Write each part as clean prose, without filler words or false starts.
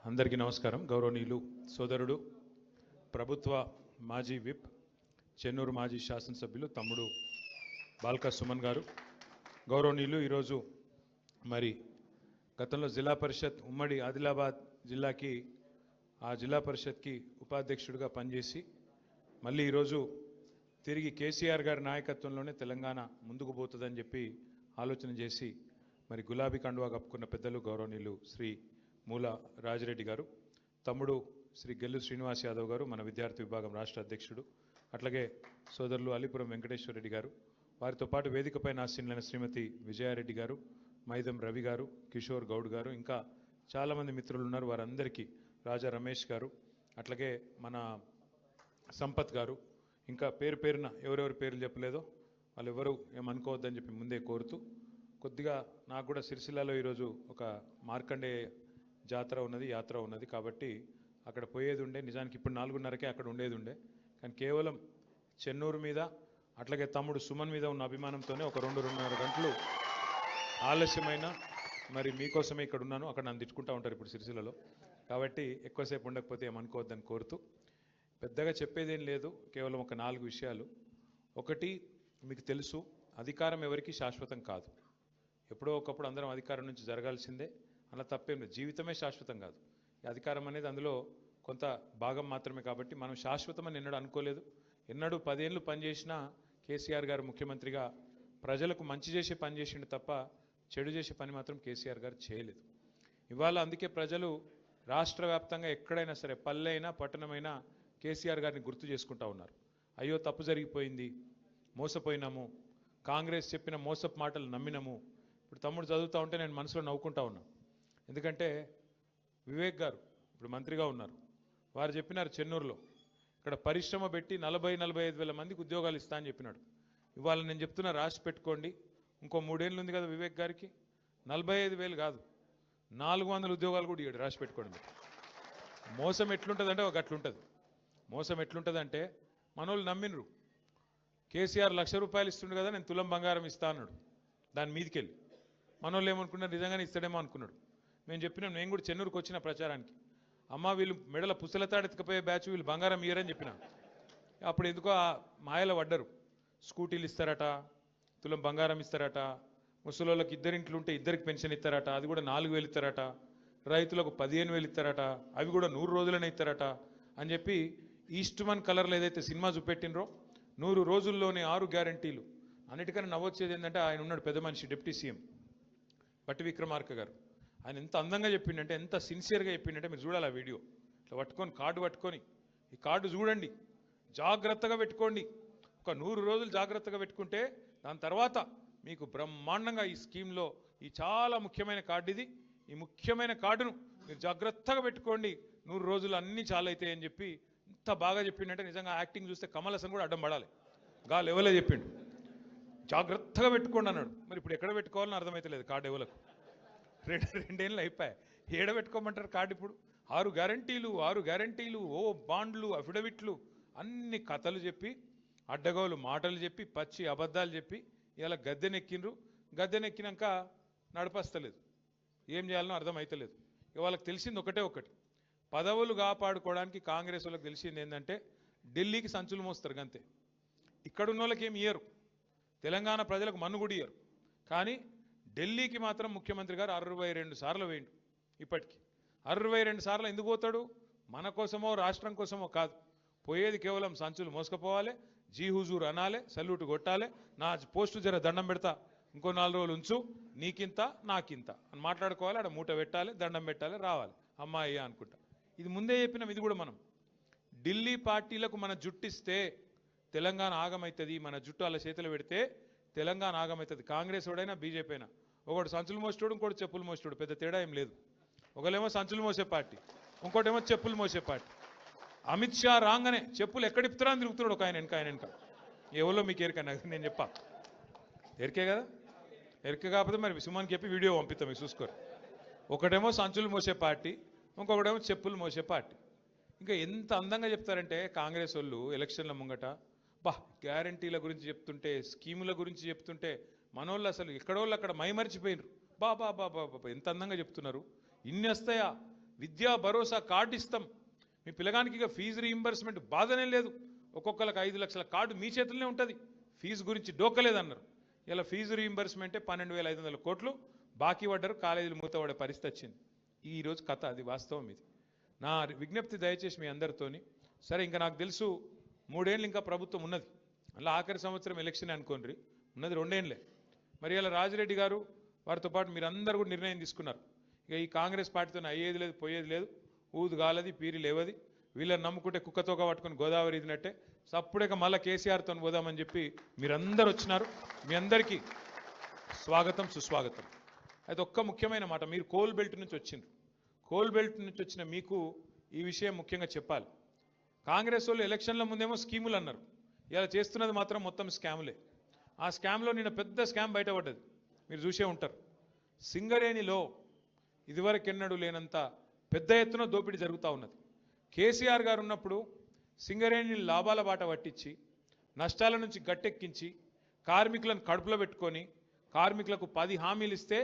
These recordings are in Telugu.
అందరికీ నమస్కారం. గౌరవనీయులు సోదరుడు ప్రభుత్వ మాజీ విప్ చెన్నూరు మాజీ శాసనసభ్యులు తమ్ముడు బాల్క సుమన్ గారు, గౌరవనీయులు ఈరోజు మరి గతంలో జిల్లా పరిషత్ ఉమ్మడి ఆదిలాబాద్ జిల్లాకి ఆ జిల్లా పరిషత్కి ఉపాధ్యక్షుడిగా పనిచేసి మళ్ళీ ఈరోజు తిరిగి కేసీఆర్ గారి నాయకత్వంలోనే తెలంగాణ ముందుకు పోతుందని చెప్పి ఆలోచన చేసి మరి గులాబీ కండువా కప్పుకున్న పెద్దలు గౌరవనీయులు శ్రీ మూల రాజిరెడ్డి గారు, తమ్ముడు శ్రీ గెల్లు శ్రీనివాస్ యాదవ్ గారు, మన విద్యార్థి విభాగం రాష్ట్ర అధ్యక్షుడు, అట్లాగే సోదరులు అలీపురం వెంకటేశ్వర రెడ్డి గారు, వారితో పాటు వేదికపై ఆసీనులైన శ్రీమతి విజయారెడ్డి గారు, మైదం రవి గారు, కిషోర్ గౌడ్ గారు, ఇంకా చాలామంది మిత్రులు ఉన్నారు. వారందరికీ రాజా రమేష్ గారు, అట్లాగే మన సంపత్ గారు, ఇంకా పేరు పేరున ఎవరెవరి పేర్లు చెప్పలేదో వాళ్ళు ఎవరు ఏమనుకోవద్దని చెప్పి ముందే కోరుతూ, కొద్దిగా నాకు కూడా సిరిసిల్లలో ఈరోజు ఒక మార్కండే జాతర ఉన్నది, యాత్ర ఉన్నది, కాబట్టి అక్కడ పోయేది ఉండే. నిజానికి ఇప్పుడు 4:30కే అక్కడ ఉండేది ఉండే, కానీ కేవలం చెన్నూరు మీద అట్లాగే తమ్ముడు సుమన్ మీద ఉన్న అభిమానంతోనే ఒక 2-2.5 గంటలు ఆలస్యమైన మరి మీకోసమే ఇక్కడ ఉన్నాను. అక్కడ నన్ను తిట్టుకుంటూ ఉంటారు ఇప్పుడు సిరిసిల్లలో, కాబట్టి ఎక్కువసేపు ఉండకపోతే ఏమనుకోవద్దని కోరుతూ, పెద్దగా చెప్పేదేం లేదు, కేవలం ఒక 4 విషయాలు. ఒకటి, మీకు తెలుసు అధికారం ఎవరికి శాశ్వతం కాదు. ఎప్పుడో ఒకప్పుడు అందరం అధికారం నుంచి జరగాల్సిందే, అలా తప్పేం లేదు. జీవితమే శాశ్వతం కాదు, ఈ అధికారం అనేది అందులో కొంత భాగం మాత్రమే. కాబట్టి మనం శాశ్వతమని ఎన్నడూ అనుకోలేదు. ఎన్నడూ 10 ఏళ్ళు పనిచేసినా కేసీఆర్ గారు ముఖ్యమంత్రిగా ప్రజలకు మంచి చేసే పని చేసిండు తప్ప చెడు చేసే పని మాత్రం కేసీఆర్ గారు చేయలేదు. ఇవాళ అందుకే ప్రజలు రాష్ట్ర వ్యాప్తంగా ఎక్కడైనా సరే, పల్లె అయినా పట్టణమైనా కేసీఆర్ గారిని గుర్తు చేసుకుంటూ ఉన్నారు. అయ్యో తప్పు జరిగిపోయింది, మోసపోయినాము, కాంగ్రెస్ చెప్పిన మోసపు మాటలు నమ్మినాము. ఇప్పుడు తమ్ముడు చదువుతూ ఉంటే నేను మనసులో నవ్వుకుంటా ఉన్నా. ఎందుకంటే వివేక్ గారు ఇప్పుడు మంత్రిగా ఉన్నారు, వారు చెప్పినారు చెన్నూరులో ఇక్కడ పరిశ్రమ పెట్టి 40-45 వేల మందికి ఉద్యోగాలు ఇస్తా అని చెప్పినాడు. ఇవాళ నేను చెప్తున్నా, రాసి పెట్టుకోండి, ఇంకో 3 ఏళ్ళు ఉంది కదా వివేక్ గారికి, 45,000 కాదు 400 ఉద్యోగాలు కూడా ఇవ్వడు. రాసి పెట్టుకోండి. మోసం ఎట్లుంటుందంటే ఒక అట్లుంటుంది. మోసం ఎట్లుంటుందంటే మనోళ్ళు నమ్మినరు, కేసీఆర్ ₹1,00,000 ఇస్తుండు కదా, నేను తులం బంగారం ఇస్తా అన్నాడు. దాని మీదకెళ్ళి మనోళ్ళు ఏమనుకున్నారు, నిజంగానే ఇస్తాడేమో అనుకున్నాడు. మేము చెప్పినాం, నేను కూడా చెన్నూరుకు వచ్చిన ప్రచారానికి, అమ్మ వీళ్ళు మెడల పుసలతాడు ఎత్తుకపోయే బ్యాచ్, వీళ్ళు బంగారం ఇయ్యరని చెప్పిన. అప్పుడు ఎందుకో ఆ మాయలో పడ్డరు. స్కూటీలు ఇస్తారట, తులం బంగారం ఇస్తారట, ముసలోళ్ళకి 2 ఇంట్లు ఉంటే 2కి పెన్షన్ ఇస్తారట, అది కూడా 4,000 ఇస్తారట, రైతులకు 15,000 ఇస్తారట, అవి కూడా 100 రోజులనే ఇస్తారట అని చెప్పి ఈస్ట్మన్ కలర్లో ఏదైతే సినిమా చూపెట్టినరో 100 రోజుల్లోనే 6 గ్యారంటీలు. అన్నిటికన్నా నవ్వొచ్చేది ఏంటంటే ఆయన ఉన్నాడు పెద్ద మనిషి, డిప్యూటీ సీఎం బట్టి విక్రమార్క గారు. ఆయన ఎంత అందంగా చెప్పిండంటే, ఎంత సిన్సియర్గా చెప్పిండంటే, మీరు చూడాలి ఆ వీడియో. ఇట్లా పట్టుకొని కార్డు పట్టుకొని, ఈ కార్డు చూడండి, జాగ్రత్తగా పెట్టుకోండి, ఒక 100 రోజులు జాగ్రత్తగా పెట్టుకుంటే దాని తర్వాత మీకు బ్రహ్మాండంగా ఈ స్కీమ్లో ఈ చాలా ముఖ్యమైన కార్డు ఇది, ఈ ముఖ్యమైన కార్డును మీరు జాగ్రత్తగా పెట్టుకోండి, 100 రోజులు అన్నీ చాలా అవుతాయి అని చెప్పి ఎంత బాగా చెప్పిండంటే, నిజంగా యాక్టింగ్ చూస్తే కమల్ హాసన్ కూడా అడ్డం పడాలి. గా లెవెలే చెప్పిండు, జాగ్రత్తగా పెట్టుకోండి అన్నాడు. మరి ఇప్పుడు ఎక్కడ పెట్టుకోవాలని అర్థమైతలేదు కార్డు ఎవలకు. 2 ఏళ్ళు అయిపోయాయి, ఏడ పెట్టుకోమంటారు కార్డు ఇప్పుడు? 6 గ్యారంటీలు, ఓ బాండ్లు, అఫిడవిట్లు, అన్ని కథలు చెప్పి, అడ్డగోలు మాటలు చెప్పి, పచ్చి అబద్ధాలు చెప్పి ఇలా గద్దెనెక్కిండ్రు. గద్దెనెక్కినాక నడపస్తలేదు, ఏం చేయాలనో అర్థమైతలేదు. వాళ్ళకి తెలిసింది ఒకటి, పదవులు కాపాడుకోవడానికి కాంగ్రెస్ వాళ్ళకి తెలిసింది ఏంటంటే ఢిల్లీకి సంచులు మోస్తారు అంతే. ఇక్కడున్న వాళ్ళకి ఏమి ఇయ్యరు, తెలంగాణ ప్రజలకు మన్ను కూడా ఇయ్యరు. కానీ ఢిల్లీకి మాత్రం ముఖ్యమంత్రి గారు 62 సార్లు వేయండు. ఇప్పటికీ 62 సార్లు ఎందుకు పోతాడు? మన కోసమో రాష్ట్రం కోసమో కాదు, పోయేది కేవలం సంచులు మోసుకుపోవాలి, జీ హుజూర్ అనాలి, సల్యూట్ కొట్టాలి, నా పోస్టు జర దండం పెడతా, ఇంకో 4 రోజులు ఉంచు, నీకింత నాకింత అని మాట్లాడుకోవాలి, ఆడ మూట పెట్టాలి, దండం పెట్టాలి, రావాలి, అమ్మాయి అనుకుంటా. ఇది ముందే చెప్పినాం. ఇది కూడా మనం ఢిల్లీ పార్టీలకు మన జుట్టిస్తే తెలంగాణ ఆగమవుతుంది, మన జుట్టు అలా చేతులు పెడితే తెలంగాణ ఆగమవుతుంది. కాంగ్రెస్ వాడైనా బీజేపీ అయినా, ఒకటి సంచులు మోసేటోడు, ఇంకోటి చెప్పులు మోసేటోడు, పెద్ద తేడా ఏం లేదు. ఒకళ్ళేమో సంచులు మోసే పార్టీ, ఇంకోటేమో చెప్పులు మోసే పార్టీ. అమిత్ షా రాగానే చెప్పులు ఎక్కడ ఇప్పుతారా అని తిరుగుతున్నాడు ఒక ఆయన వెనక. ఎవరో మీకు ఎరికన్నా నేను చెప్పా, ఎరికే కదా, ఎరికే కాకపోతే మరి సుమన్కి చెప్పి వీడియో పంపిస్తాం, మీకు చూసుకోరు. ఒకటేమో సంచులు మోసే పార్టీ, ఇంకొకటేమో చెప్పులు మోసే పార్టీ. ఇంకా ఎంత అందంగా చెప్తారంటే కాంగ్రెస్ వాళ్ళు ఎలక్షన్ల ముంగట, గ్యారంటీల గురించి చెప్తుంటే, స్కీముల గురించి చెప్తుంటే మనోళ్ళు అసలు ఎక్కడోళ్ళు అక్కడ మైమరిచిపోయినరు. బాబా ఎంత అందంగా చెప్తున్నారు. ఇన్ని వస్తాయా? విద్యా భరోసా కార్డు ఇస్తాం, మీ పిల్లగానికి ఇక ఫీజు రీయింబర్స్మెంట్ బాధనే లేదు, ఒక్కొక్కరికి 5 లక్షల కార్డు మీ చేతుల్లోనే ఉంటుంది, ఫీజు గురించి డోకలేదన్నారు. ఇలా ఫీజు రీయింబర్స్మెంటే 12,500 కోట్లు బాకీ పడ్డారు, కాలేజీలు మూతపడే పరిస్థితి వచ్చింది. ఈరోజు కథ అది, వాస్తవం ఇది. నా విజ్ఞప్తి దయచేసి మీ అందరితోని, సరే ఇంకా నాకు తెలుసు 3 ఏళ్ళు ఇంకా ప్రభుత్వం ఉన్నది, అలా ఆఖరి సంవత్సరం ఎలక్షన్ అనుకోండి, ఉన్నది 2 ఏళ్ళే. మరి ఇలా రాజిరెడ్డి గారు వారితో పాటు మీరందరూ కూడా నిర్ణయం తీసుకున్నారు, ఇక ఈ కాంగ్రెస్ పార్టీతో అయ్యేది లేదు పోయేది లేదు, ఊదు గాలది పీరి లేవది, వీళ్ళని నమ్ముకుంటే కుక్కతోక పట్టుకుని గోదావరి ఇదినట్టే, సప్పుడేక మళ్ళీ కేసీఆర్తో పోదామని చెప్పి మీరందరూ వచ్చినారు. మీ అందరికీ స్వాగతం సుస్వాగతం. అయితే ఒక్క ముఖ్యమైన మాట, మీరు కోల్ బెల్ట్ నుంచి వచ్చిండ్రు, కోల్ బెల్ట్ నుంచి వచ్చిన మీకు ఈ విషయం ముఖ్యంగా చెప్పాలి. కాంగ్రెస్ వాళ్ళు ఎలక్షన్ల ముందేమో స్కీములు అన్నారు, ఇలా చేస్తున్నది మాత్రం మొత్తం స్కాములే. ఆ స్కామ్లో నిన్న పెద్ద స్కామ్ బయటపడ్డది, మీరు చూసే ఉంటారు. సింగరేణిలో ఇదివరకెన్నడూ లేనంత పెద్ద ఎత్తున దోపిడీ జరుగుతూ ఉన్నది. కేసీఆర్ గారు ఉన్నప్పుడు సింగరేణిని లాభాల బాట పట్టించి నష్టాల నుంచి గట్టెక్కించి కార్మికులను కడుపులో పెట్టుకొని కార్మికులకు 10 హామీలు ఇస్తే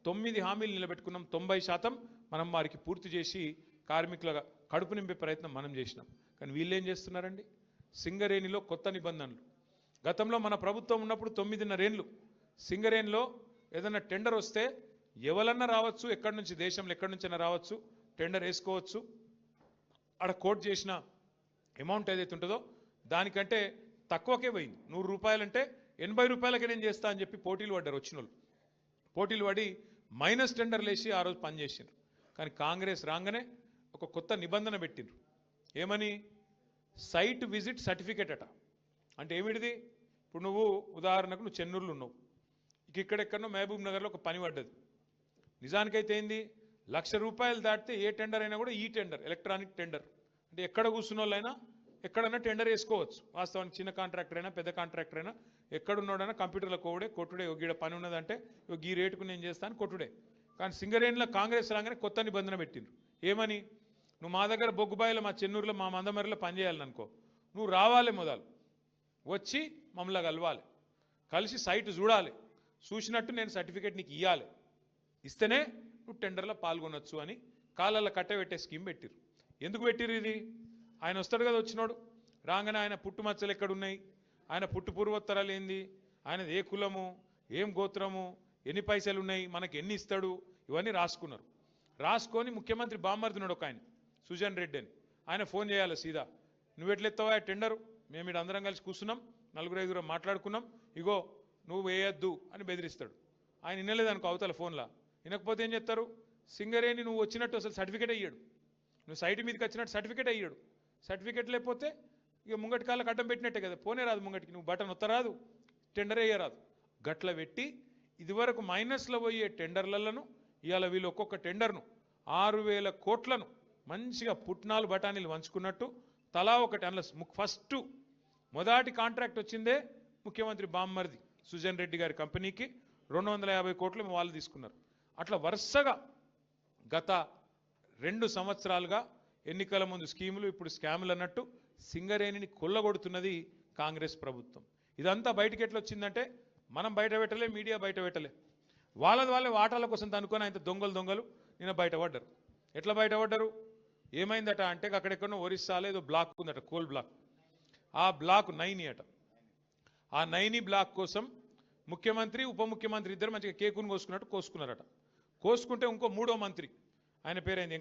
9 హామీలు నిలబెట్టుకున్నాం, 90% మనం వారికి పూర్తి చేసి కార్మికుల కడుపు నింపే ప్రయత్నం మనం చేసినాం. కానీ వీళ్ళు ఏం చేస్తున్నారండి, సింగరేణిలో కొత్త నిబంధనలు. గతంలో మన ప్రభుత్వం ఉన్నప్పుడు 9.5 ఏళ్ళు సింగరేణిలో ఏదైనా టెండర్ వస్తే ఎవరన్నా రావచ్చు, ఎక్కడి నుంచి దేశంలో ఎక్కడి నుంచైనా రావచ్చు, టెండర్ వేసుకోవచ్చు, అక్కడ కోట్ చేసిన అమౌంట్ ఏదైతే ఉంటుందో దానికంటే తక్కువకే పోయింది. 100 రూపాయలు అంటే 80 రూపాయలకే నేను చేస్తా అని చెప్పి పోటీలు పడ్డారు. వచ్చిన వాళ్ళు పోటీలు పడి మైనస్ టెండర్లు వేసి ఆ రోజు పనిచేసిండ్రు. కానీ కాంగ్రెస్ రాగానే ఒక కొత్త నిబంధన పెట్టిండ్రు, ఏమని, సైట్ విజిట్ సర్టిఫికేట్ అట. అంటే ఏమిటిది, ఇప్పుడు నువ్వు ఉదాహరణకు నువ్వు చెన్నూరులో ఉన్నావు, ఇక్కడెక్కడో మహబూబ్ నగర్లో ఒక పని పడ్డది, నిజానికైతే ఏంది, 1,00,000 రూపాయలు దాటితే ఏ టెండర్ అయినా కూడా ఈ టెండర్ ఎలక్ట్రానిక్ టెండర్, అంటే ఎక్కడ కూర్చున్న వాళ్ళైనా ఎక్కడైనా టెండర్ వేసుకోవచ్చు. వాస్తవానికి చిన్న కాంట్రాక్టర్ అయినా పెద్ద కాంట్రాక్టర్ అయినా ఎక్కడున్నాడైనా కంప్యూటర్లో కోవడే కొట్టుడే, గీడ పని ఉన్నదంటే ఈ రేటుకు నేను చేస్తాను కొట్టుడే. కానీ సింగరేణిలో కాంగ్రెస్ రాగానే కొత్త నిబంధన పెట్టిండ్రు, ఏమని, నువ్వు మా దగ్గర బొగ్గుబాయిలో మా చెన్నూరులో మా మందమరిలో పనిచేయాలనుకో, నువ్వు రావాలి, మొదలు వచ్చి మమ్మల్ని కలవాలి, కలిసి సైట్ చూడాలి, చూసినట్టు నేను సర్టిఫికేట్ నీకు ఇవ్వాలి, ఇస్తేనే నువ్వు టెండర్లో పాల్గొనొచ్చు అని కాళ్ళల్లో కట్టబెట్టే స్కీమ్ పెట్టిరు. ఎందుకు పెట్టిరు ఇది, ఆయన వస్తాడు కదా, వచ్చినోడు రాగానే ఆయన పుట్టుమచ్చలు ఎక్కడున్నాయి, ఆయన పుట్టు పూర్వోత్తరాలు ఏంది, ఆయన ఏ కులము ఏం గోత్రము ఎన్ని పైసలు ఉన్నాయి మనకి ఎన్ని ఇస్తాడు ఇవన్నీ రాసుకున్నారు. రాసుకొని ముఖ్యమంత్రి బామ్మర్దినాడు ఒక ఆయన సుజన్ రెడ్డి అని, ఆయన ఫోన్ చేయాలి సీదా, నువ్వు ఎట్లెత్తావా టెండరు, మేము ఇక్కడ అందరం కలిసి కూర్చున్నాం, 4-5 మాట్లాడుకున్నాం, ఇగో నువ్వు వేయద్దు అని బెదిరిస్తాడు. ఆయన వినలేదనుకో అవతల ఫోన్లో, వినకపోతే ఏం చెప్తారు, సింగరేణి నువ్వు వచ్చినట్టు అసలు సర్టిఫికేట్ అయ్యాడు, నువ్వు సైట్ మీదకి వచ్చినట్టు సర్టిఫికేట్ అయ్యాడు, సర్టిఫికేట్ లేకపోతే ఇక ముంగటి కాళ్ళకి అడ్డం పెట్టినట్టే కదా, పోనే రాదు ముంగటికి, నువ్వు బటన్ ఒత్తరాదు, టెండర్ వేయరాదు. గట్ల పెట్టి ఇదివరకు మైనస్లో పోయే టెండర్లను ఇవాళ వీళ్ళు ఒక్కొక్క టెండర్ను 6,000 కోట్లను మంచిగా పుట్నాలు బఠానీలు వంచుకున్నట్టు తలా ఒకటి, అందులో ఫస్ట్ మొదటి కాంట్రాక్ట్ వచ్చిందే ముఖ్యమంత్రి బామ్మర్ది సుజన్ రెడ్డి గారి కంపెనీకి 250 కోట్లు వాళ్ళు తీసుకున్నారు. అట్లా వరుసగా గత 2 సంవత్సరాలుగా ఎన్నికల ముందు స్కీములు ఇప్పుడు స్కాములు అన్నట్టు సింగరేణిని కొల్లగొడుతున్నది కాంగ్రెస్ ప్రభుత్వం. ఇదంతా బయటికి ఎట్లా వచ్చిందంటే మనం బయట పెట్టలే, మీడియా బయట పెట్టలే, వాళ్ళే వాటాల కోసం అనుకొని ఆయన దొంగలు నిన్న బయటపడ్డారు. ఎట్లా బయటపడ్డారు, ఏమైందట అంటే అక్కడెక్కడో ఒరిస్సాలో ఏదో బ్లాక్ ఉందట, కోల్ బ్లాక్, ఆ బ్లాక్ 9 అట. ఆ 9 బ్లాక్ కోసం ముఖ్యమంత్రి ఉప ముఖ్యమంత్రి ఇద్దరు మంచిగా కేకును కోసుకున్నట్టు కోసుకున్నారట. కోసుకుంటే ఇంకో 3వ మంత్రి ఆయన పేరైంది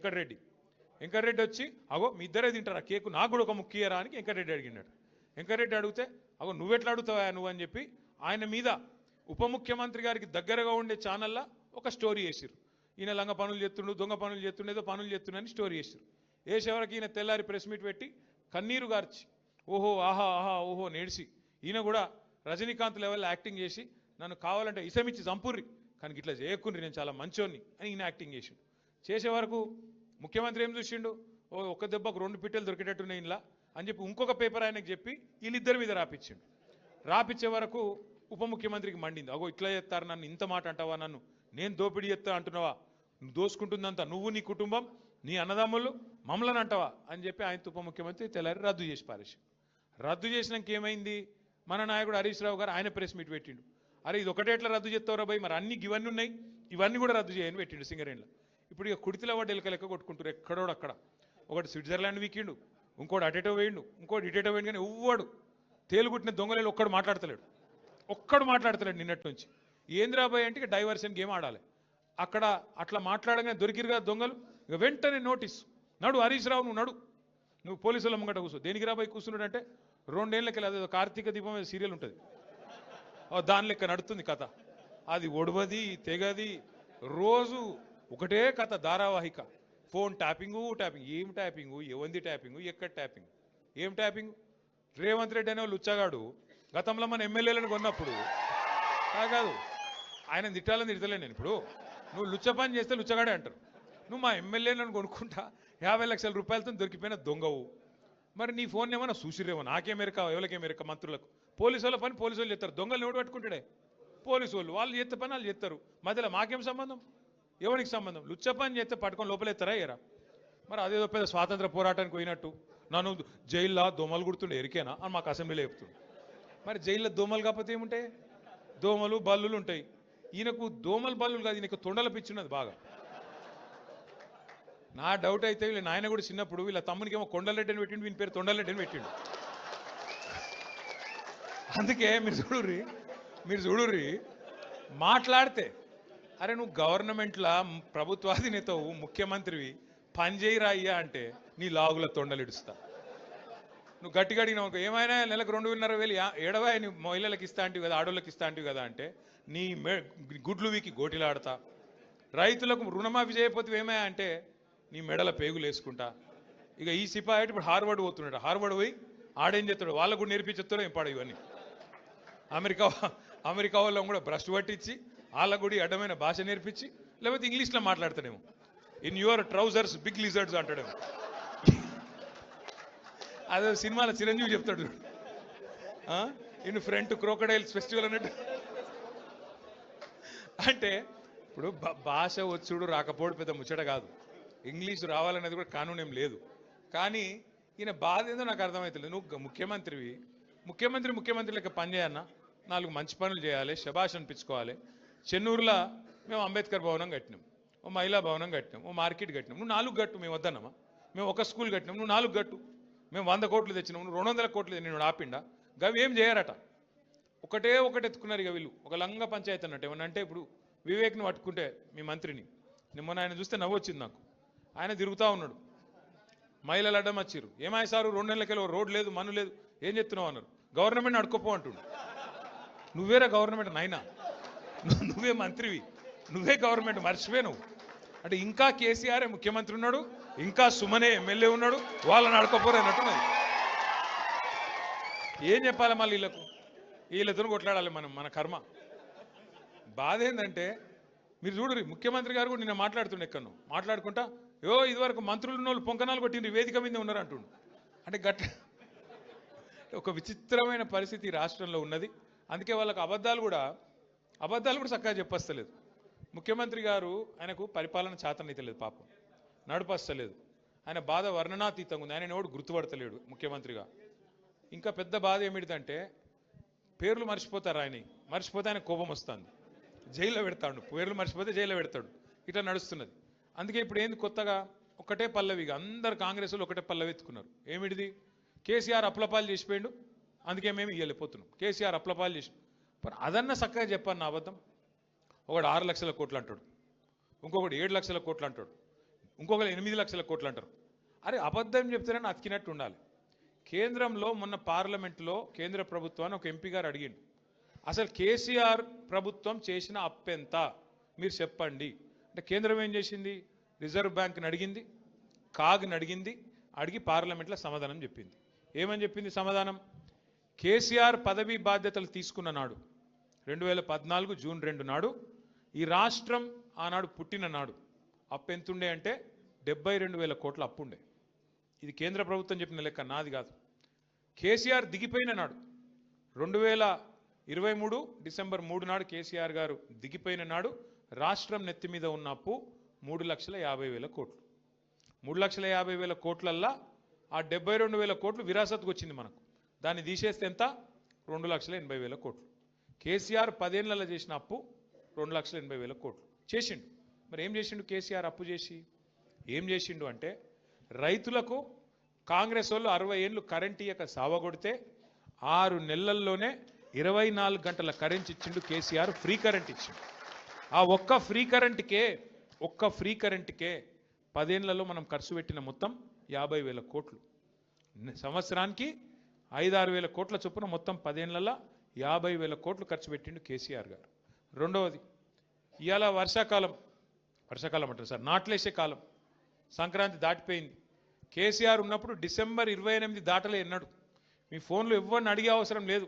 వెంకటరెడ్డి వచ్చి, అగో మీ ఇద్దరే తింటారా కేకు, నాకు కూడా ఒక ముఖ్యరా అని వెంకటరెడ్డి అడిగినాడు. వెంకటరెడ్డి అడిగితే, అగో నువ్వెట్లా అడుగుతావా నువ్వు అని చెప్పి ఆయన మీద ఉప ముఖ్యమంత్రి గారికి దగ్గరగా ఉండే ఛానల్లో ఒక స్టోరీ వేసిరు, ఈయన లంగ పనులు చేస్తుండు, దొంగ పనులు చేస్తుండే, ఏదో పనులు చేస్తుండని స్టోరీ వేసిరు. వేసేవరకు ఈయన తెల్లారి ప్రెస్ మీట్ పెట్టి కన్నీరు గార్చి ఓహో ఆహా ఆహా ఓహో నేడిసి, ఈయన కూడా రజనీకాంత్ లెవెల్లో యాక్టింగ్ చేసి నన్ను కావాలంటే ఇసమిచ్చి చంపుర్రి కానీ ఇట్లా చేయకుండ్రి నేను చాలా మంచోన్ని అని ఈయన యాక్టింగ్ చేసిండు. చేసే వరకు ముఖ్యమంత్రి ఏం చూసిండు, ఒక దెబ్బకు 2 పిట్టలు దొరికేటట్టున్నాయి ఇలా అని చెప్పి ఇంకొక పేపర్ ఆయనకు చెప్పి వీళ్ళిద్దరి మీద రాపిచ్చిండు. రాపిచ్చే వరకు ఉప ముఖ్యమంత్రికి మండింది, అగో ఇట్లా చేస్తారు నన్ను, ఇంత మాట అంటావా, నన్ను నేను దోపిడీ చేస్తా అంటున్నావా, నువ్వు దోసుకుంటుందంతా నువ్వు నీ కుటుంబం నీ అన్నదమ్ములు మమ్మల్ని అంటావా అని చెప్పి ఆయన ఉప ముఖ్యమంత్రి తెల్లారి రద్దు చేసి పారేసి. రద్దు చేసినాక ఏమైంది, మన నాయకుడు హరీష్ రావు గారు ఆయన ప్రెస్ మీట్ పెట్టిండు, అరే ఇది ఒకటే ఎట్లా రద్దు చేస్తావురా భయ్, మరి అన్ని ఇవన్నీ ఉన్నాయి ఇవన్నీ కూడా రద్దు చేయని పెట్టిండు సింగరేణిలో. ఇప్పుడు ఇక కుడితిలో వాడు ఎలక లెక్క కొట్టుకుంటారు ఎక్కడోడు అక్కడ. ఒకటి స్విట్జర్లాండ్ వీకిండు, ఇంకోటి అటేటో వేయండు, ఇంకోటి ఇటేటో వేయండు, కానీ ఎవ్వడు తేలుగుట్టిన దొంగలేలు ఒక్కడు మాట్లాడతలేడు నిన్నటి నుంచి. ఏంద్రాబాయ్ అంటే ఇక డైవర్షన్ గేమ్ ఆడాలి. అక్కడ అట్లా మాట్లాడగానే దొరికిరుగా దొంగలు, ఇక వెంటనే నోటీస్, నడు హరీష్ రావు నువ్వు పోలీసుల ముంగట కూర్చో. దేనికి రాబాయి కూర్చున్నాడంటే 2 ఏళ్ళకి అదేదో కార్తీక దీపం సీరియల్ ఉంటుంది, దాని లెక్క నడుతుంది కథ. అది ఒడవది తెగది, రోజు ఒకటే కథ ధారావాహిక. Phone tapping. ఏం ట్యాపింగు, ఎవంది ట్యాపింగు, ఎక్కడ ట్యాపింగ్, ఏం ట్యాపింగ్. రేవంత్ రెడ్డి అనే లుచ్చగాడు గతంలో మన ఎమ్మెల్యేలను కొన్నప్పుడు కాదు, ఆయన తిట్టాలని తిడతలే నేను. ఇప్పుడు నువ్వు లుచ్చ పని చేస్తే లుచ్చగాడే అంటారు. నువ్వు మా ఎమ్మెల్యేలను కొనుక్కుంటా 50 లక్షల రూపాయలతో దొరికిపోయిన దొంగవు. మరి నీ ఫోన్ ఏమన్నా చూసిరేమో, నాకేమెరక ఎవరికేమెరక, మంత్రులకు. పోలీసు వాళ్ళ పని పోలీసు వాళ్ళు చేస్తారు, దొంగలు ఎవడు పట్టుకుంటాడే పోలీసు వాళ్ళు చేస్తే పని వాళ్ళు చేస్తారు. మధ్యలో మాకేం సంబంధం, ఎవరికి సంబంధం. లుచ్చ పని చేస్తే పట్టుకొని లోపలెత్తారా ఎరా. మరి అదేదో పెద్ద స్వాతంత్ర పోరాటానికి పోయినట్టు నన్ను జైల్లో దోమలు గుర్తుండే ఎరికేనా అని మాకు అసెంబ్లీలో చెప్తుంది. మరి జైల్లో దోమలు కాకపోతే ఏముంటాయి, దోమలు బల్లులు ఉంటాయి. ఈయనకు దోమలు బల్లులు కాదు, ఈయనకు తొండల పిచ్చున్నది బాగా. నా డౌట్ అయితే వీళ్ళ నాయన కూడా చిన్నప్పుడు వీళ్ళ తమ్మునికి ఏమో కొండలరెడ్డి అని పెట్టిండు, వీని పేరు తొండలరెడ్డి అని పెట్టిండు. అందుకే మీరు చూడుర్రి మాట్లాడితే, అరే నువ్వు గవర్నమెంట్లా ప్రభుత్వాధినేతవు, ముఖ్యమంత్రివి, పనిచేయిరా అయ్యా అంటే నీ లాగుల తొండలు ఇడుస్తా. నువ్వు గట్టిగా అడిగినావు, ఏమైనా నెలకు 2,500 ఏడవా నీ మహిళలకు ఇస్తా అంటివి కదా, ఆడోళ్ళకి ఇస్తా అంటివి కదా అంటే నీ గుడ్లు వీకి గోటిలాడతా. రైతులకు రుణమాఫీ చేయకపోతే ఏమయ్యా అంటే నీ మెడల పేగులు వేసుకుంటా. ఇక ఈ సిపాయి ఇప్పుడు హార్వర్డ్ పోతున్నాడు, హార్వర్డ్ పోయి ఆడేం చేస్తాడు, వాళ్ళకు కూడా నేర్పించేస్తాడో ఏం పాడు ఇవన్నీ. అమెరికా వాళ్ళని కూడా బ్రష్ పట్టించి వాళ్ళకు కూడా అడ్డమైన భాష నేర్పించి, లేకపోతే ఇంగ్లీష్లో మాట్లాడతాడేమో. In your trousers big lizards అంటాడేమో. అదే సినిమాలో చిరంజీవి చెప్తాడు, ఇన్ ఫ్రంట్ క్రోకడైల్స్ ఫెస్టివల్ అన్నట్టు. అంటే ఇప్పుడు భాష వచ్చుడు రాకపోవడం పెద్ద ముచ్చట కాదు, ఇంగ్లీష్ రావాలనేది కూడా కానూన్ ఏం లేదు. కానీ ఈయన బాధ ఏదో నాకు అర్థమవుతలేదు. నువ్వు ముఖ్యమంత్రి లెక్క పని చేయన్నా, 4 మంచి పనులు చేయాలి, శభాష్ అనిపించుకోవాలి. చెన్నూరులో మేము అంబేద్కర్ భవనం కట్టినాం, ఓ మహిళా భవనం కట్టినాం, ఓ మార్కెట్ కట్టినాం. నువ్వు 4 గట్టు, మేము వద్దన్నామా? మేము ఒక స్కూల్ కట్టినాం, నువ్వు 4 గట్టు. మేము 100 కోట్లు తెచ్చినాం, నువ్వు 200 కోట్లు నేను ఆపిండా. గవి ఏం చేయరట, ఒకటే ఎత్తుకున్నారు. ఇక వీళ్ళు ఒక లంగ పంచాయతీ అన్నట్టు. ఏమన్నా అంటే ఇప్పుడు వివేక్ని పట్టుకుంటే మీ మంత్రిని, మొన్న ఆయన చూస్తే నవ్వు వచ్చింది నాకు. ఆయన తిరుగుతూ ఉన్నాడు, మహిళలు అడ్డం వచ్చిర్రు. ఏమాయి సారు 2 నెలలకెళ్ళి రోడ్ లేదు, మన్ను లేదు, ఏం చెప్తున్నావు అన్నారు. గవర్నమెంట్ అడుకోపో అంటుండు. నువ్వేరా గవర్నమెంట్ నాయనా, నువ్వే మంత్రివి, నువ్వే గవర్నమెంట్, మర్చిపోయి నువ్వు అంటే. ఇంకా కేసీఆర్ ముఖ్యమంత్రి ఉన్నాడు, ఇంకా సుమనే ఎమ్మెల్యే ఉన్నాడు, వాళ్ళని అడుకోపోరు అన్నట్టున్నది. ఏం చెప్పాలి మళ్ళీ వీళ్ళతో కొట్లాడాలి మన కర్మ. బాధ ఏంటంటే మీరు చూడరు, ముఖ్యమంత్రి గారు కూడా నిన్న మాట్లాడుతుండే ఎక్కడో మాట్లాడుకుంటా, ఇదివరకు మంత్రులు ఉన్న వాళ్ళు పొంకనాలు కొట్టిండ్రు, వేదిక మీద ఉన్నారు అంటుండు. అంటే ఒక విచిత్రమైన పరిస్థితి రాష్ట్రంలో ఉన్నది. అందుకే వాళ్ళకి అబద్ధాలు కూడా చక్కగా చెప్పస్తలేదు. ముఖ్యమంత్రి గారు ఆయనకు పరిపాలన చేతనైతే లేదు, పాపం నడుపస్తలేదు. ఆయన బాధ వర్ణనాతీతంగా ఉంది. ఆయన ఎవడు గుర్తుపడతలేడు ముఖ్యమంత్రిగా. ఇంకా పెద్ద బాధ ఏమిటిదంటే పేర్లు మర్చిపోతారు, మర్చిపోతే ఆయన కోపం వస్తుంది, జైల్లో పెడతాడు. పేర్లు మర్చిపోతే జైల్లో పెడతాడు. ఇట్లా నడుస్తున్నది. అందుకే ఇప్పుడు ఏంది కొత్తగా ఒకటే పల్లవిగా అందరు కాంగ్రెస్ వాళ్ళు ఒకటే పల్లవి ఎత్తుకున్నారు. ఏమిటిది, కేసీఆర్ అప్లపాలు చేసిపోయిండు, అందుకే మేము ఇవ్వలేకపోతున్నాం. కేసీఆర్ అప్లపాలు చేసి అదన్నా చక్కగా చెప్పాను నా అబద్ధం. ఒకడు 6 లక్షల కోట్లు అంటాడు, ఇంకొకటి 7 లక్షల కోట్లు అంటాడు, ఇంకొకరు 8 లక్షల కోట్లు అంటారు. అరే అబద్ధం చెప్తేనే అతికినట్టు ఉండాలి. కేంద్రంలో మొన్న పార్లమెంట్లో కేంద్ర ప్రభుత్వాన్ని ఒక ఎంపీ గారు అడిగిండు, అసలు కేసీఆర్ ప్రభుత్వం చేసిన అప్పెంత మీరు చెప్పండి అంటే. కేంద్రం ఏం చేసింది, రిజర్వ్ బ్యాంక్ని అడిగింది, కాగ్ని అడిగింది, అడిగి పార్లమెంట్లో సమాధానం చెప్పింది. ఏమని చెప్పింది సమాధానం? కేసీఆర్ పదవీ బాధ్యతలు తీసుకున్న నాడు 2014 జూన్ 2 నాడు ఈ రాష్ట్రం ఆనాడు పుట్టిన నాడు అప్పు ఎంతుండే అంటే 72,000 కోట్ల అప్పు ఉండే. ఇది కేంద్ర ప్రభుత్వం చెప్పిన లెక్క, నాది కాదు. కేసీఆర్ దిగిపోయిన నాడు 2023 డిసెంబర్ 3 నాడు కేసీఆర్ గారు దిగిపోయిన నాడు రాష్ట్రం నెత్తి మీద ఉన్న అప్పు 3,50,000 కోట్లు. 3,50,000 కోట్లల్లా ఆ 72,000 కోట్లు విరాసత్కు వచ్చింది మనకు. దాన్ని తీసేస్తే ఎంత, 2,80,000 కోట్లు. కేసీఆర్ 10 ఏళ్లలో చేసిన అప్పు 2,80,000 కోట్లు చేసిండు. మరి ఏం చేసిండు కేసీఆర్ అప్పు చేసి? ఏం చేసిండు అంటే రైతులకు కాంగ్రెస్ వాళ్ళు 60 ఏళ్ళు కరెంట్ ఇయ్యక సావగొడితే 6 నెలల్లోనే 24 గంటల కరెంట్ ఇచ్చిండు కేసీఆర్. ఫ్రీ కరెంట్ ఇచ్చిండు. ఆ ఒక్క ఫ్రీ కరెంట్కే 10 ఏళ్లలో మనం ఖర్చు పెట్టిన మొత్తం 50,000 కోట్లు. సంవత్సరానికి 5-6 వేల కోట్ల చొప్పున మొత్తం 10 ఏళ్లలో 50,000 కోట్లు ఖర్చు పెట్టిండు కేసీఆర్ గారు. రెండవది, ఇవాళ వర్షాకాలం అంటారు సార్, నాట్లేసే కాలం, సంక్రాంతి దాటిపోయింది. కేసీఆర్ ఉన్నప్పుడు డిసెంబర్ 28 దాటలే ఎన్నాడు. మీ ఫోన్లు ఎవరిని అడిగే అవసరం లేదు,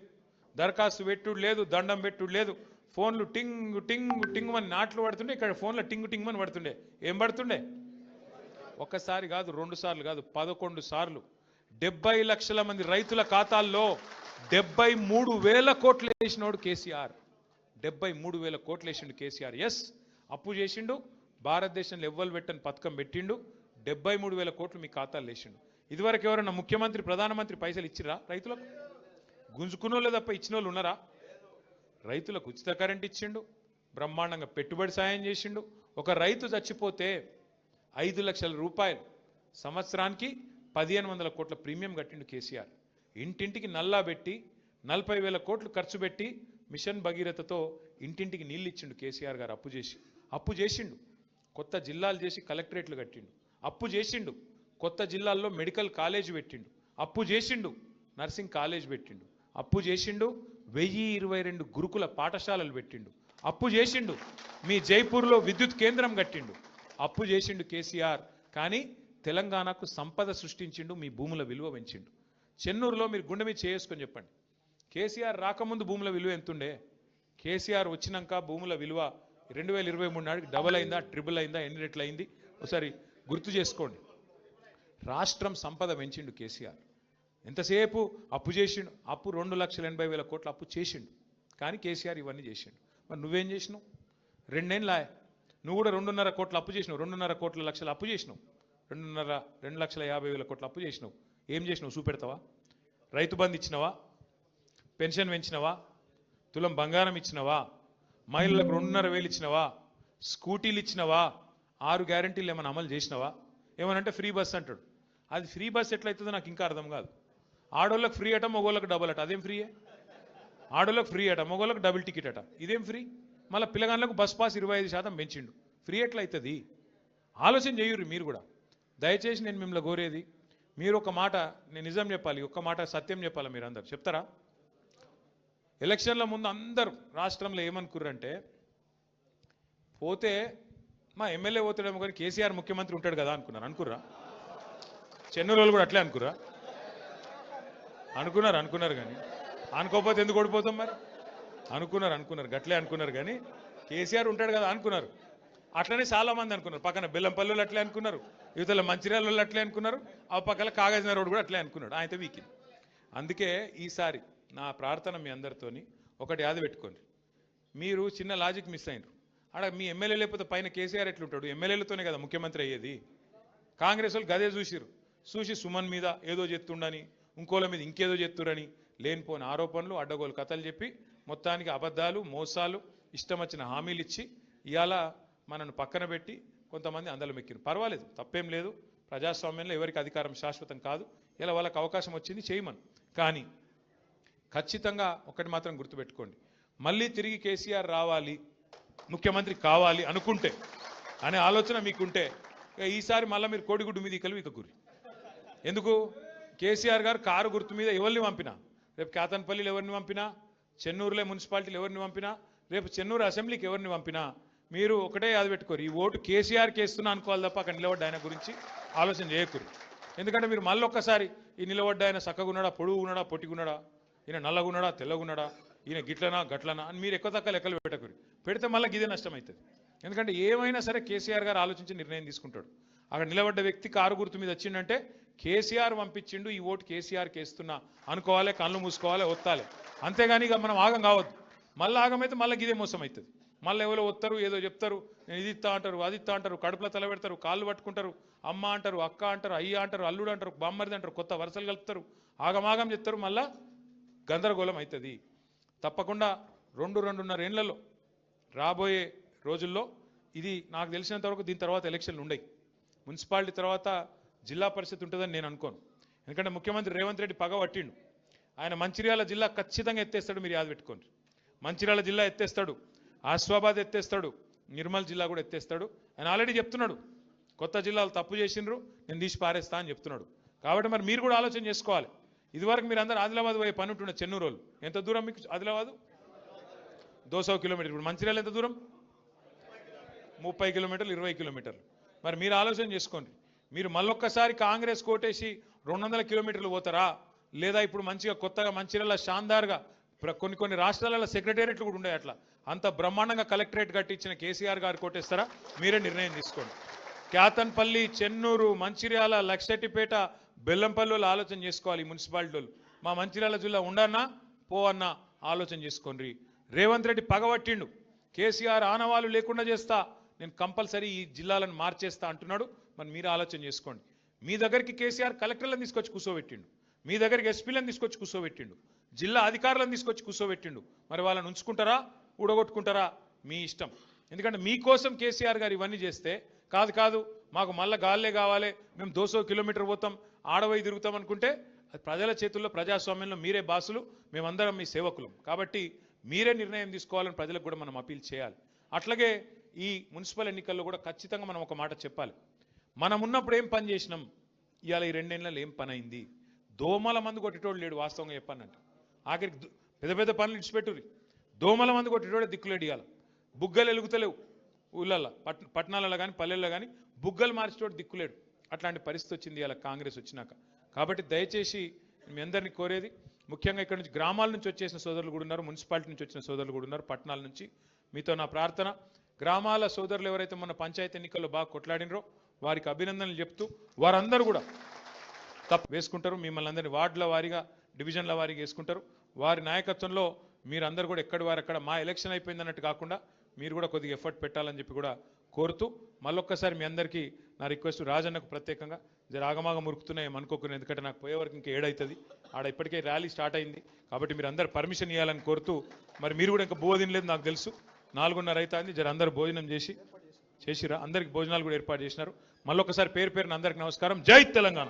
దరఖాస్తు పెట్టుడు లేదు, దండం పెట్టుడు లేదు. ఫోన్లు టింగ్ టింగ్ టింగ్ అని నాట్లు పడుతుండే, ఇక్కడ ఫోన్లో టింగ్ టింగ్ అని పడుతుండే. ఏం పడుతుండే? ఒక్కసారి కాదు, 2 సార్లు కాదు, 11 సార్లు 70 లక్షల మంది రైతుల ఖాతాల్లో 73,000 కోట్లు వేసినోడు కేసీఆర్. 73,000 కోట్లు వేసిండు కేసీఆర్. ఎస్, అప్పు చేసిండు. భారతదేశంలో ఎవ్వరు పెట్టని పథకం పెట్టిండు. 73,000 కోట్లు మీ ఖాతాలు వేసిండు. ఇదివరకు ఎవరన్నా ముఖ్యమంత్రి, ప్రధానమంత్రి పైసలు ఇచ్చిరా రైతులకు? గుంజుకున్నోళ్ళే తప్ప ఇచ్చిన వాళ్ళు ఉన్నారా? రైతులకు ఉచిత కరెంట్ ఇచ్చిండు, బ్రహ్మాండంగా పెట్టుబడి సాయం చేసిండు. ఒక రైతు చచ్చిపోతే 5 లక్షల రూపాయలు సంవత్సరానికి 1,500 కోట్ల ప్రీమియం కట్టిండు కేసీఆర్. ఇంటింటికి నల్లా పెట్టి 40,000 కోట్లు ఖర్చు పెట్టి మిషన్ భగీరథతో ఇంటింటికి నీళ్ళు ఇచ్చిండు కేసీఆర్ గారు. అప్పు చేసిండు. కొత్త జిల్లాలు చేసి కలెక్టరేట్లు కట్టిండు. అప్పు చేసిండు. కొత్త జిల్లాల్లో మెడికల్ కాలేజ్ పెట్టిండు. అప్పు చేసిండు. నర్సింగ్ కాలేజ్ పెట్టిండు. అప్పు చేసిండు. 1022 గురుకుల పాఠశాలలు పెట్టిండు. అప్పు చేసిండు. మీ జైపూర్లో విద్యుత్ కేంద్రం కట్టిండు. అప్పు చేసిండు కేసీఆర్. కానీ తెలంగాణకు సంపద సృష్టించిండు, మీ భూముల విలువ పెంచిండు. చెన్నూరులో మీరు గుండె మీద చేసుకొని చెప్పండి, కేసీఆర్ రాకముందు భూముల విలువ ఎంతుండే? కేసీఆర్ వచ్చినాక భూముల విలువ 2023 నాటికి డబల్ అయిందా, ట్రిపుల్ అయిందా, ఎన్ని రెట్లు అయింది? ఒకసారి గుర్తు చేసుకోండి. రాష్ట్రం సంపద పెంచిండు కేసీఆర్. ఎంతసేపు అప్పు చేసిండు. అప్పు 2,80,000 కోట్ల అప్పు చేసిండు. కానీ కేసీఆర్ ఇవన్నీ చేసిండు. మరి నువ్వేం చేసినావు? 2 ఏళ్ళ నువ్వు కూడా 2.5 కోట్ల అప్పు చేసినావు. 2.5 కోట్ల లక్షల అప్పు చేసినావు. 2,50,000 కోట్ల అప్పు చేసినావు. ఏం చేసినావు చూపెడతావా? రైతు బంధు ఇచ్చినవా? పెన్షన్ పెంచినవా? తులం బంగారం ఇచ్చినవా? మహిళలకు 2,500 ఇచ్చినవా? స్కూటీలు ఇచ్చినవా? 6 గ్యారంటీలు ఏమైనా అమలు చేసినవా? ఏమనంటే ఫ్రీ బస్ అంటాడు. అది ఫ్రీ బస్ ఎట్లయితుందో నాకు ఇంకా అర్థం కాదు. ఆడోళ్ళకి ఫ్రీ అట, మగోళ్ళకి డబుల్ అట. అదేం ఫ్రీయే? ఆడోళ్ళకి ఫ్రీ అట, మగోళ్ళకి డబుల్ టికెట్ అట. ఇదేం ఫ్రీ? మళ్ళీ పిల్లగాళ్ళకు బస్ పాస్ 25% పెంచిండు. ఫ్రీ ఎట్లయితుంది? ఆలోచన చేయుర్రి మీరు కూడా. దయచేసి నేను మిమ్మల్ని కోరేది, మీరు ఒక మాట, నేను నిజం చెప్పాలి, ఒక్క మాట సత్యం చెప్పాలి. మీరు అందరు చెప్తారా? ఎలక్షన్ల ముందు అందరూ రాష్ట్రంలో ఏమనుకుర్రంటే, పోతే మా ఎమ్మెల్యే పోతాడేమో కానీ కేసీఆర్ ముఖ్యమంత్రి ఉంటాడు కదా అనుకుర్రా? చెన్నూరు వాళ్ళు కూడా అట్లే అనుకున్నారు కానీ అనుకోకపోతే ఎందుకు ఓడిపోతాం మరి? అనుకున్నారు గట్లే అనుకున్నారు కానీ కేసీఆర్ ఉంటాడు కదా అనుకున్నారు. అట్లనే చాలా మంది అనుకున్నారు. పక్కన బెల్లంపల్లి అట్లే అనుకున్నారు, యువతల మంచిర్యాల వాళ్ళు అట్లే అనుకున్నారు, ఆ పక్కన కాగజ్నగర్ రోడ్ కూడా అట్లే అనుకున్నాడు. ఆయనతో వీకింది. అందుకే ఈసారి నా ప్రార్థన మీ అందరితోని ఒకటి యాద పెట్టుకోండి. మీరు చిన్న లాజిక్ మిస్ అయినరు. ఆడ మీ ఎమ్మెల్యే లేకపోతే పైన కేసీఆర్ ఎట్లుంటాడు? ఎమ్మెల్యేలతోనే కదా ముఖ్యమంత్రి అయ్యేది. కాంగ్రెస్ వాళ్ళు గదే చూసి సుమన్ మీద ఏదో చెప్తుండని, ఇంకోళ్ళ మీద ఇంకేదో చెప్తురని లేనిపోని ఆరోపణలు, అడ్డగోలు కథలు చెప్పి మొత్తానికి అబద్ధాలు, మోసాలు, ఇష్టం వచ్చిన హామీలు ఇచ్చి ఇవాళ మనను పక్కన పెట్టి కొంతమంది అందలం ఎక్కిరు. పర్వాలేదు, తప్పేం లేదు. ప్రజాస్వామ్యంలో ఎవరికి అధికారం శాశ్వతం కాదు. ఇలా వాళ్ళకి అవకాశం వచ్చింది చేయమని. కానీ ఖచ్చితంగా ఒకటి మాత్రం గుర్తుపెట్టుకోండి, మళ్ళీ తిరిగి కేసీఆర్ రావాలి, ముఖ్యమంత్రి కావాలి అనుకుంటే, అనే ఆలోచన మీకుంటే ఈసారి మళ్ళీ మీరు కోడిగుడ్డు మీద ఇక గురి. ఎందుకు? కేసీఆర్ గారు కారు గుర్తు మీద ఎవరిని పంపినా, రేపు కేతన్పల్లిలో ఎవరిని పంపినా, చెన్నూరులో మున్సిపాలిటీలు ఎవరిని పంపినా, రేపు చెన్నూరు అసెంబ్లీకి ఎవరిని పంపినా మీరు ఒకటే యాద పెట్టుకోరు, ఈ ఓటు కేసీఆర్కి వేస్తున్నా అనుకోవాలి తప్ప అక్కడ నిలబడ్డ ఆయన గురించి ఆలోచన చేయకూరు. ఎందుకంటే మీరు మళ్ళీ ఒక్కసారి ఈ నిలబడ్డ ఆయన చక్కగున్నాడా, పొడుగున్నాడా, పొట్టిగున్నాడా, ఈయన నల్లగున్నాడా, తెల్లగున్నాడా, ఈయన గిట్లనా గట్లనా అని మీరు ఎక్కువ తక్కువ లెక్కలు పెట్టకూరు. పెడితే మళ్ళీ ఇదే నష్టం అవుతుంది. ఎందుకంటే ఏమైనా సరే కేసీఆర్ గారు ఆలోచించి నిర్ణయం తీసుకుంటాడు. అక్కడ నిలబడ్డ వ్యక్తి కారు గుర్తు మీద వచ్చిందంటే కేసీఆర్ పంపించిండు, ఈ ఓటు కేసీఆర్కి వేస్తున్నా అనుకోవాలి, కళ్ళు మూసుకోవాలి, ఒత్తాలి. అంతేగాని ఇక మనం ఆగం కావద్దు. మళ్ళీ ఆగమైతే మళ్ళీ ఇదే మోసం అవుతుంది. మళ్ళీ ఎవరో వస్తారు, ఏదో చెప్తారు, నేను ఇది ఇస్తా అంటారు, అది ఇస్తా అంటారు, కడుపులో తల పెడతారు, కాళ్ళు పట్టుకుంటారు, అమ్మ అంటారు, అక్క అంటారు, అయ్య అంటారు, అల్లుడు అంటారు, బామ్మరిది అంటారు, కొత్త వరుసలు కలుపుతారు, ఆగమాగం చెప్తారు, మళ్ళా గందరగోళం అవుతుంది. తప్పకుండా 2-2.5 ఏళ్లలో రాబోయే రోజుల్లో ఇది నాకు తెలిసినంత వరకు దీని తర్వాత ఎలక్షన్లు ఉండయి. మున్సిపాలిటీ తర్వాత జిల్లా పరిషత్ ఉంటుందని నేను అనుకోను. ఎందుకంటే ముఖ్యమంత్రి రేవంత్ రెడ్డి పగ పట్టిండు. ఆయన మంచిర్యాల జిల్లా ఖచ్చితంగా ఎత్తేస్తాడు, మీరు యాద పెట్టుకోండి. మంచిర్యాల జిల్లా ఎత్తేస్తాడు, ఆసిఫాబాద్ ఎత్తేస్తాడు, నిర్మల్ జిల్లా కూడా ఎత్తేస్తాడు. ఆయన ఆల్రెడీ చెప్తున్నాడు, కొత్త జిల్లాలు తప్పు చేసిండ్రు, నేను తీసి పారేస్తా అని చెప్తున్నాడు. కాబట్టి మరి మీరు కూడా ఆలోచన చేసుకోవాలి. ఇదివరకు మీరు అందరూ ఆదిలాబాద్ పోయే పని ఉంటుండే చెన్నూరు వాళ్ళు. ఎంత దూరం మీకు ఆదిలాబాదు? 200 కిలోమీటర్. ఇప్పుడు మంచిర్యాల ఎంత దూరం? 30 కిలోమీటర్లు, 20 కిలోమీటర్లు. మరి మీరు ఆలోచన చేసుకోండి. మీరు మళ్ళొక్కసారి కాంగ్రెస్ కోటేసి 200 కిలోమీటర్లు పోతారా, లేదా ఇప్పుడు మంచిగా కొత్తగా మంచిర్యాల షాందార్గా కొన్ని రాష్ట్రాలలో సెక్రటేరియట్లు కూడా ఉండే, అట్లా అంత బ్రహ్మాండంగా కలెక్టరేట్ కట్టించిన కేసీఆర్ గారు కోటేస్తారా? మీరే నిర్ణయం తీసుకోండి. క్యాతన్పల్లి, చెన్నూరు, మంచిర్యాల, లక్షెట్టిపేట, బెల్లంపల్లిలో ఆలోచన చేసుకోవాలి. మున్సిపాలిటీలు మా మంచిర్యాల జిల్లా ఉండన్నా పోవన్నా ఆలోచన చేసుకోండి. రేవంత్ రెడ్డి పగబట్టిండు, కేసీఆర్ ఆనవాళ్ళు లేకుండా చేస్తా, నేను కంపల్సరీ ఈ జిల్లాలను మార్చేస్తా అంటున్నాడు. మరి మీరు ఆలోచన చేసుకోండి. మీ దగ్గరికి కేసీఆర్ కలెక్టర్లను తీసుకొచ్చి కూర్చోబెట్టిండు, మీ దగ్గరికి ఎస్పీలను తీసుకొచ్చి కూర్చోబెట్టిండు, జిల్లా అధికారులను తీసుకొచ్చి కూర్చోబెట్టిండు. మరి వాళ్ళని ఉంచుకుంటారా, ఊడగొట్టుకుంటారా? మీ ఇష్టం. ఎందుకంటే మీకోసం కేసీఆర్ గారు ఇవన్నీ చేస్తే, కాదు మాకు మళ్ళీ గాల్లే కావాలి, మేము 200 కిలోమీటర్ పోతాం, ఆడవై తిరుగుతాం అనుకుంటే అది ప్రజల చేతుల్లో, ప్రజాస్వామ్యంలో మీరే బాసులు, మేమందరం మీ సేవకులం. కాబట్టి మీరే నిర్ణయం తీసుకోవాలని ప్రజలకు కూడా మనం అపీల్ చేయాలి. అట్లాగే ఈ మున్సిపల్ ఎన్నికల్లో కూడా ఖచ్చితంగా మనం ఒక మాట చెప్పాలి. మనం ఉన్నప్పుడు ఏం పని చేసినాం, ఇవాళ ఈ 2 ఏళ్ళలో ఏం పని అయింది? దోమల మందు కొట్టేటోడు లేడు, వాస్తవంగా చెప్పానంటే. ఆఖరికి పెద్ద పెద్ద పనులు ఇచ్చిపెట్టుర్రి, దోమల మందు కొట్టేటోడే దిక్కులేడు. ఇవాళ బుగ్గలు ఎలుగుతలేవు ఊళ్ళల్లో, పట్టణాలలో కానీ పల్లెల్లో కానీ బుగ్గలు మార్చేటోడు దిక్కులేడు. అట్లాంటి పరిస్థితి వచ్చింది ఇవాళ కాంగ్రెస్ వచ్చినాక. కాబట్టి దయచేసి మీ అందరినీ కోరేది, ముఖ్యంగా ఇక్కడ నుంచి గ్రామాల నుంచి వచ్చేసిన సోదరులు కూడా ఉన్నారు, మున్సిపాలిటీ నుంచి వచ్చిన సోదరులు కూడా ఉన్నారు, పట్టణాల నుంచి. మీతో నా ప్రార్థన, గ్రామాల సోదరులు ఎవరైతే మన పంచాయతీ ఎన్నికల్లో బాగా కొట్లాడినరో వారికి అభినందనలు చెప్తూ, వారందరూ కూడా తప్పు వేసుకుంటారు. మిమ్మల్ని అందరినీ వార్డుల వారీగా, డివిజన్ల వారీగా వేసుకుంటారు. వారి నాయకత్వంలో మీరందరూ కూడా ఎక్కడి వారు అక్కడ, మా ఎలక్షన్ అయిపోయింది అన్నట్టు కాకుండా మీరు కూడా కొద్దిగా ఎఫర్ట్ పెట్టాలని చెప్పి కూడా కోరుతూ, మళ్ళొక్కసారి మీ అందరికీ నా రిక్వెస్ట్, రాజన్నకు ప్రత్యేకంగా జర ఆగమాగం మురుకుతున్నాయి అనుకోకున్నాను, ఎందుకంటే నాకు పోయే వరకు ఇంకా 7 అవుతుంది, ఆడ ఇప్పటికే ర్యాలీ స్టార్ట్ అయింది. కాబట్టి మీరు అందరు పర్మిషన్ ఇవ్వాలని కోరుతూ, మరి మీరు కూడా ఇంకా బువ్వ తినలేదు నాకు తెలుసు, 4:30 అవుతుంది, జర అందరూ భోజనం చేసిరా, అందరికి భోజనాలు కూడా ఏర్పాటు చేసినారు. మళ్ళొకసారి పేరు పేరున అందరికి నమస్కారం. జై తెలంగాణ.